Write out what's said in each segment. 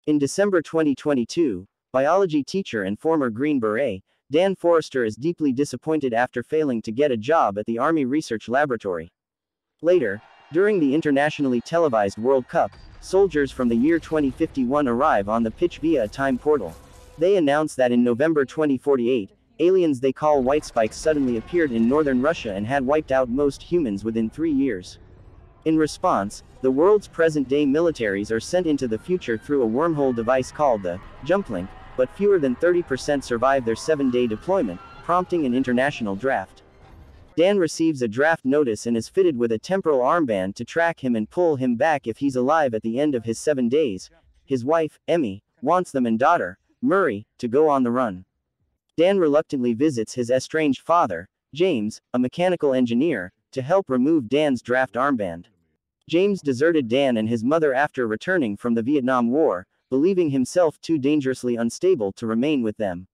In December 2022, biology teacher and former Green Beret, Dan Forrester is deeply disappointed after failing to get a job at the Army Research Laboratory. Later, during the internationally televised World Cup, soldiers from the year 2051 arrive on the pitch via a time portal. They announce that in November 2048, aliens they call white spikes suddenly appeared in northern Russia and had wiped out most humans within 3 years. In response, the world's present-day militaries are sent into the future through a wormhole device called the Jumplink, but fewer than 30% survive their 7-day deployment, prompting an international draft. Dan receives a draft notice and is fitted with a temporal armband to track him and pull him back if he's alive at the end of his 7 days. His wife, Emmy, wants them and daughter, Murray, to go on the run. Dan reluctantly visits his estranged father, James, a mechanical engineer, to help remove Dan's draft armband. James deserted Dan and his mother after returning from the Vietnam War, believing himself too dangerously unstable to remain with them.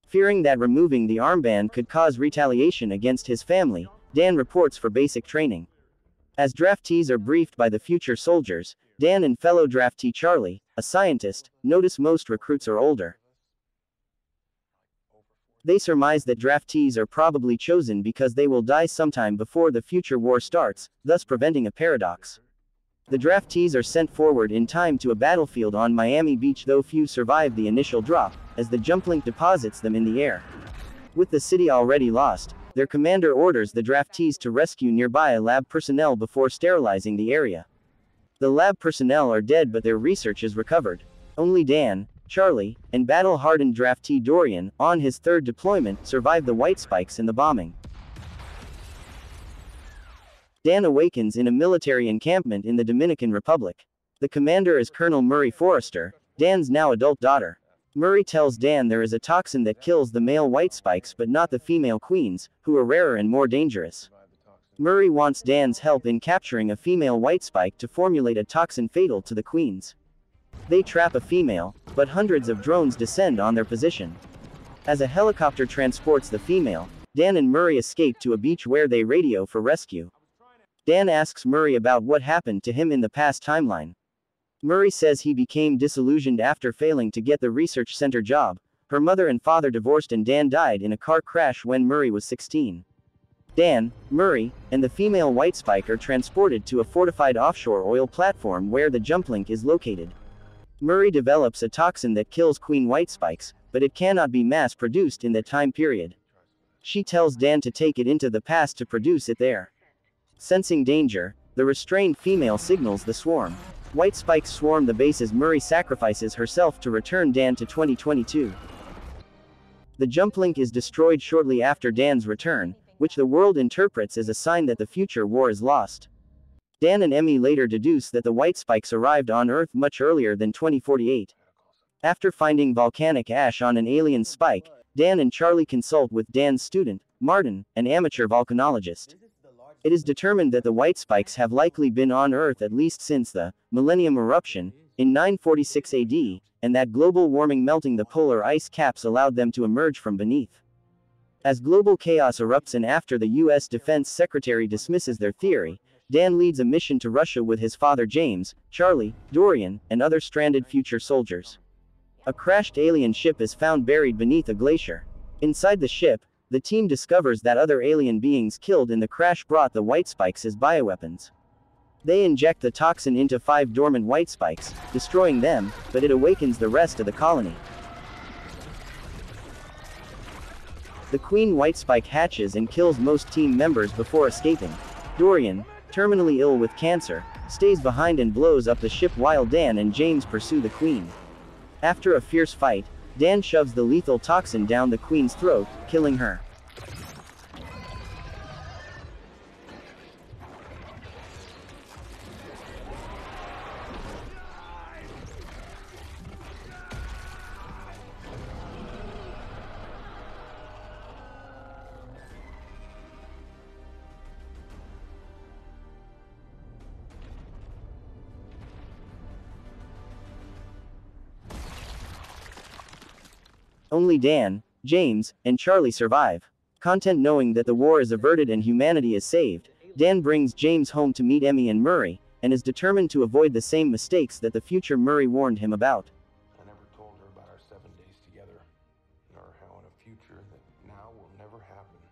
Fearing that removing the armband could cause retaliation against his family, Dan reports for basic training. As draftees are briefed by the future soldiers, Dan and fellow draftee Charlie, a scientist, notice most recruits are older. They surmise that draftees are probably chosen because they will die sometime before the future war starts, thus preventing a paradox. The draftees are sent forward in time to a battlefield on Miami Beach, though few survive the initial drop, as the Jumplink deposits them in the air. With the city already lost, their commander orders the draftees to rescue nearby lab personnel before sterilizing the area. The lab personnel are dead, but their research is recovered. Only Dan, Charlie, and battle-hardened draftee Dorian, on his 3rd deployment, survive the white spikes and the bombing. Dan awakens in a military encampment in the Dominican Republic. The commander is Colonel Murray Forrester, Dan's now adult daughter. Murray tells Dan there is a toxin that kills the male white spikes but not the female queens, who are rarer and more dangerous. Murray wants Dan's help in capturing a female white spike to formulate a toxin fatal to the queens. They trap a female, but hundreds of drones descend on their position. As a helicopter transports the female, Dan and Murray escape to a beach where they radio for rescue. Dan asks Murray about what happened to him in the past timeline. Murray says he became disillusioned after failing to get the research center job. Her mother and father divorced and Dan died in a car crash when Murray was 16. Dan, Murray, and the female white spike are transported to a fortified offshore oil platform where the Jumplink is located. Murray develops a toxin that kills queen white spikes, but it cannot be mass-produced in that time period. She tells Dan to take it into the past to produce it there. Sensing danger, the restrained female signals the swarm. White spikes swarm the base as Murray sacrifices herself to return Dan to 2022. The Jumplink is destroyed shortly after Dan's return, which the world interprets as a sign that the future war is lost. Dan and Emmy later deduce that the white spikes arrived on Earth much earlier than 2048. After finding volcanic ash on an alien spike, Dan and Charlie consult with Dan's student, Martin, an amateur volcanologist. It is determined that the white spikes have likely been on Earth at least since the Millennium eruption, in 946 AD, and that global warming melting the polar ice caps allowed them to emerge from beneath. As global chaos erupts and after the U.S. Defense Secretary dismisses their theory, Dan leads a mission to Russia with his father James, Charlie, Dorian, and other stranded future soldiers. A crashed alien ship is found buried beneath a glacier. Inside the ship, the team discovers that other alien beings killed in the crash brought the white spikes as bioweapons. They inject the toxin into 5 dormant white spikes, destroying them, but it awakens the rest of the colony. The queen white spike hatches and kills most team members before escaping. Dorian, terminally ill with cancer, stays behind and blows up the ship while Dan and James pursue the queen. After a fierce fight, Dan shoves the lethal toxin down the queen's throat, killing her. Only Dan, James, and Charlie survive. Content knowing that the war is averted and humanity is saved, Dan brings James home to meet Emmy and Murray, and is determined to avoid the same mistakes that the future Murray warned him about. together, nor how in a future that now will never happen,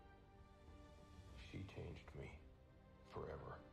she changed me forever.